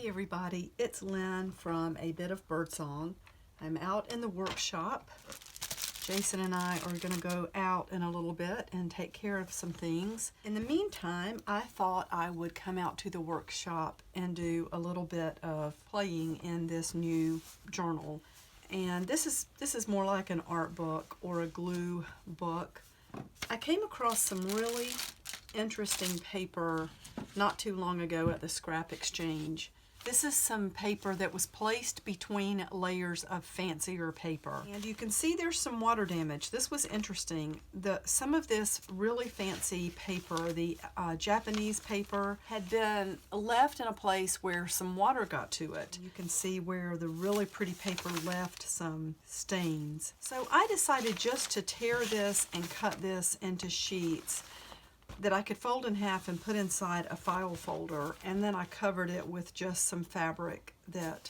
Hey everybody, it's Lynn from A Bit of Birdsong. I'm out in the workshop. Jason and I are going to go out in a little bit and take care of some things. In the meantime, I thought I would come out to the workshop and do a little bit of playing in this new journal. And this is more like an art book or a glue book. I came across some really interesting paper not too long ago at the scrap exchange. This is some paper that was placed between layers of fancier paper. And you can see there's some water damage. This was interesting. Some of this really fancy paper, the Japanese paper, had been left in a place where some water got to it. You can see where the really pretty paper left some stains. So I decided just to tear this and cut this into sheets that I could fold in half and put inside a file folder, and then I covered it with just some fabric that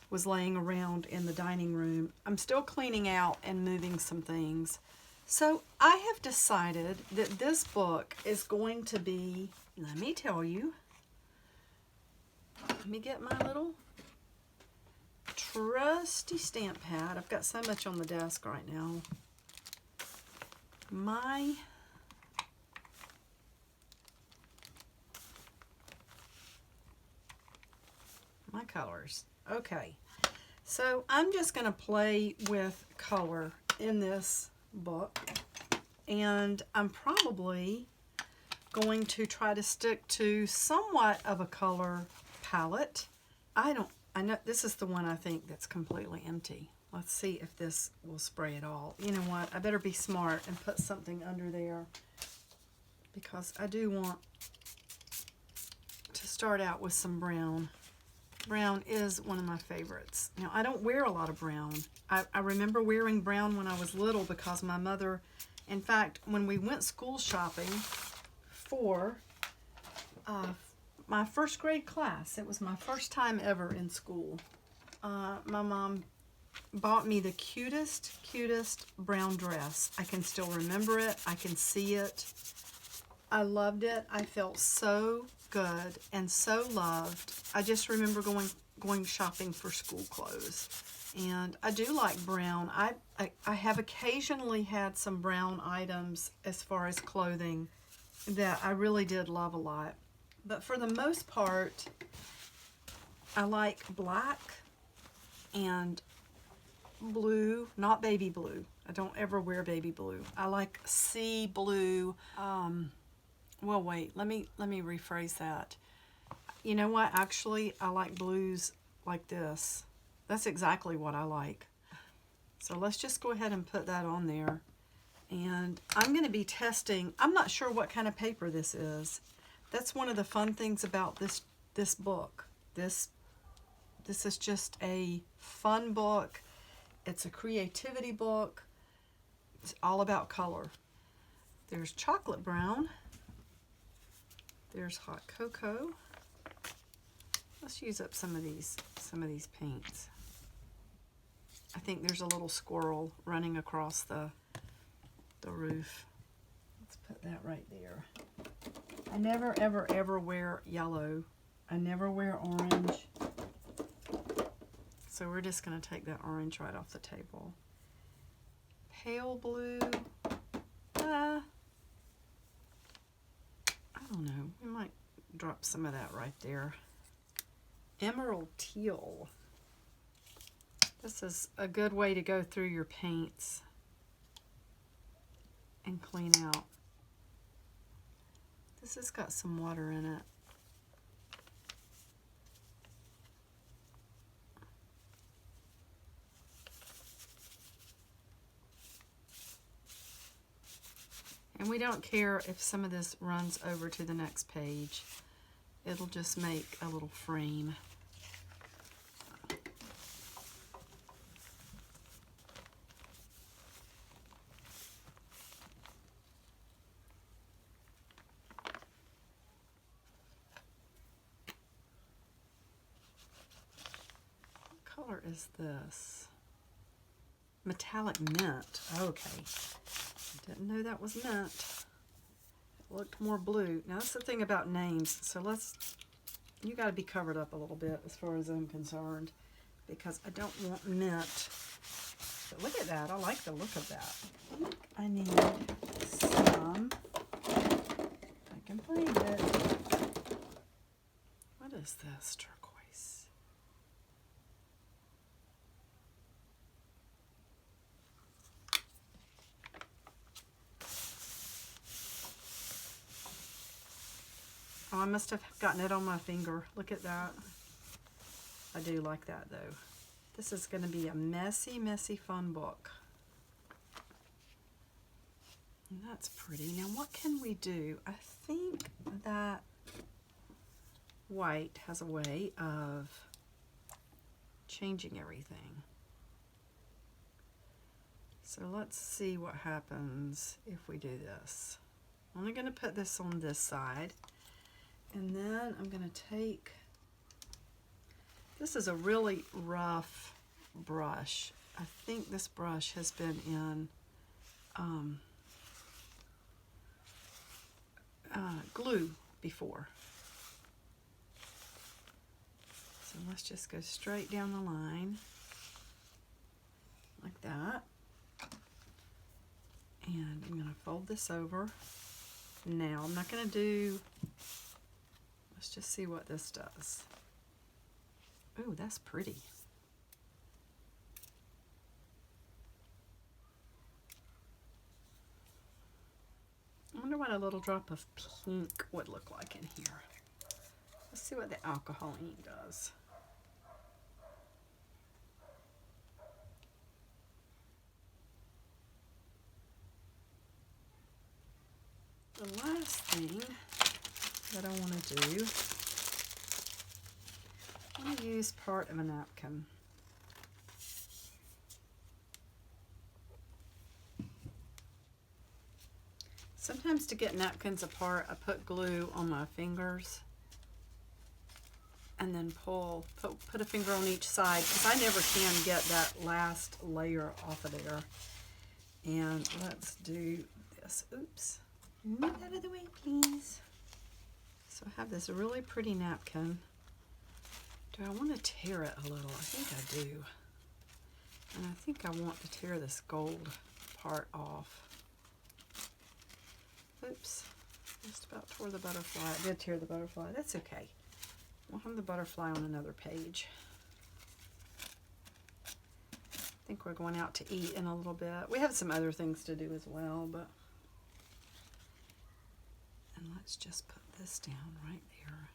was laying around in the dining room. I'm still cleaning out and moving some things. So I have decided that this book is going to be, let me tell you, let me get my little trusty stamp pad. I've got so much on the desk right now. My colors. Okay, so I'm just going to play with color in this book, and I'm probably going to try to stick to somewhat of a color palette. I know this is the one I think that's completely empty. Let's see if this will spray at all. You know what? I better be smart and put something under there, because I do want to start out with some brown. Brown is one of my favorites. Now, I don't wear a lot of brown. I remember wearing brown when I was little because my mother, in fact, when we went school shopping for my first grade class, it was my first time ever in school, my mom bought me the cutest brown dress. I can still remember it. I can see it. I loved it. I felt so good and so loved. I just remember going shopping for school clothes, and I do like brown. I have occasionally had some brown items as far as clothing that I really did love a lot, but for the most part I like black and blue, not baby blue. I don't ever wear baby blue. I like sea blue. Well, wait, let me rephrase that. You know what? Actually, I like blues like this. That's exactly what I like. So let's just go ahead and put that on there. And I'm going to be testing. I'm not sure what kind of paper this is. That's one of the fun things about this book. This is just a fun book. It's a creativity book. It's all about color. There's chocolate brown. There's hot cocoa. Let's use up some of these paints. I think there's a little squirrel running across the roof. Let's put that right there. I never ever wear yellow. I never wear orange. So we're just going to take that orange right off the table. Pale blue. I don't know, we might drop some of that right there. Emerald teal. This is a good way to go through your paints and clean out. This has got some water in it. And we don't care if some of this runs over to the next page. It'll just make a little frame. What color is this? Metallic mint. Okay. Didn't know that was mint. It looked more blue. Now that's the thing about names. So let's You got to be covered up a little bit as far as I'm concerned, because I don't want mint. But look at that. I like the look of that. I think I need some. I can find it. What is this? Turquoise. Oh, I must have gotten it on my finger. Look at that. I do like that though. This is going to be a messy, messy fun book. And that's pretty. Now what can we do? I think that white has a way of changing everything. So let's see what happens if we do this. I'm only going to put this on this side. And then I'm going to take, this is a really rough brush. I think this brush has been in glue before. So let's just go straight down the line like that. And I'm going to fold this over. Now I'm not going to do, let's just see what this does. Ooh, that's pretty. I wonder what a little drop of pink would look like in here. Let's see what the alcohol ink does. The last thing that I want to do, I want to use part of a napkin. Sometimes to get napkins apart, I put glue on my fingers and then put a finger on each side, because I never can get that last layer off of there. And let's do this. Oops. Move out of the way, please. So I have this really pretty napkin. Do I want to tear it a little? I think I do. And I think I want to tear this gold part off. Oops, just about tore the butterfly. I did tear the butterfly. That's okay. We'll have the butterfly on another page. I think we're going out to eat in a little bit. We have some other things to do as well, but... And let's just put this down right there.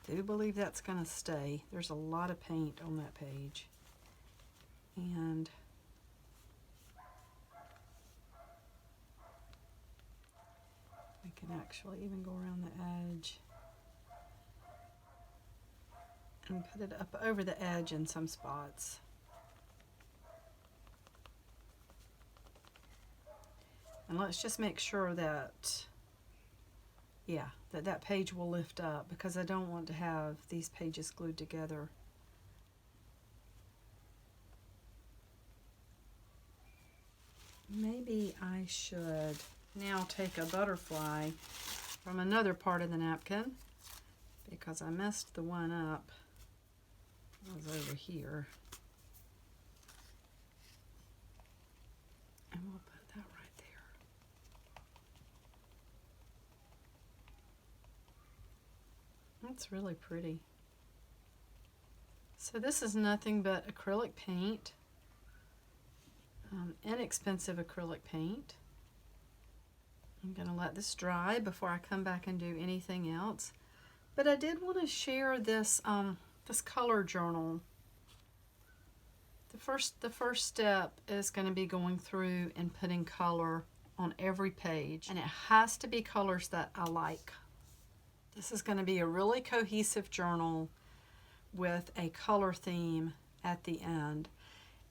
I do believe that's going to stay. There's a lot of paint on that page. And we can actually even go around the edge and put it up over the edge in some spots. And let's just make sure that, yeah, that page will lift up, because I don't want to have these pages glued together. Maybe I should now take a butterfly from another part of the napkin, because I messed the one up. It was over here. And we'll put that right there. That's really pretty. So this is nothing but acrylic paint. Inexpensive acrylic paint. I'm going to let this dry before I come back and do anything else. But I did want to share this this color journal. The first step is going to be going through and putting color on every page, and it has to be colors that I like. This is going to be a really cohesive journal with a color theme at the end.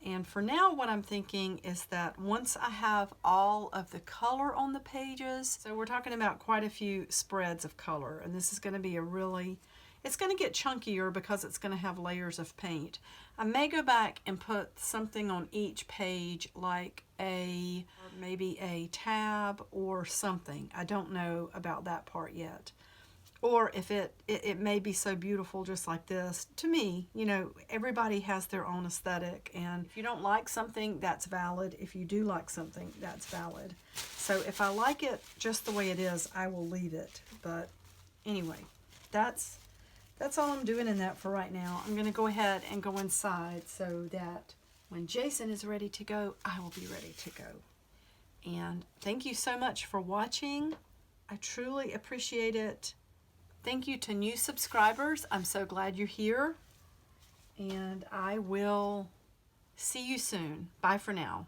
And for now, what I'm thinking is that once I have all of the color on the pages, so we're talking about quite a few spreads of color, and this is going to be a really It's going to get chunkier because it's going to have layers of paint. I may go back and put something on each page, like maybe a tab or something. I don't know about that part yet. Or if it may be so beautiful just like this. To me, you know, everybody has their own aesthetic, and if you don't like something, that's valid. If you do like something, that's valid. So if I like it just the way it is, I will leave it. But anyway, that's all I'm doing in that for right now. I'm going to go ahead and go inside so that when Jason is ready to go, I will be ready to go. And thank you so much for watching. I truly appreciate it. Thank you to new subscribers. I'm so glad you're here. And I will see you soon. Bye for now.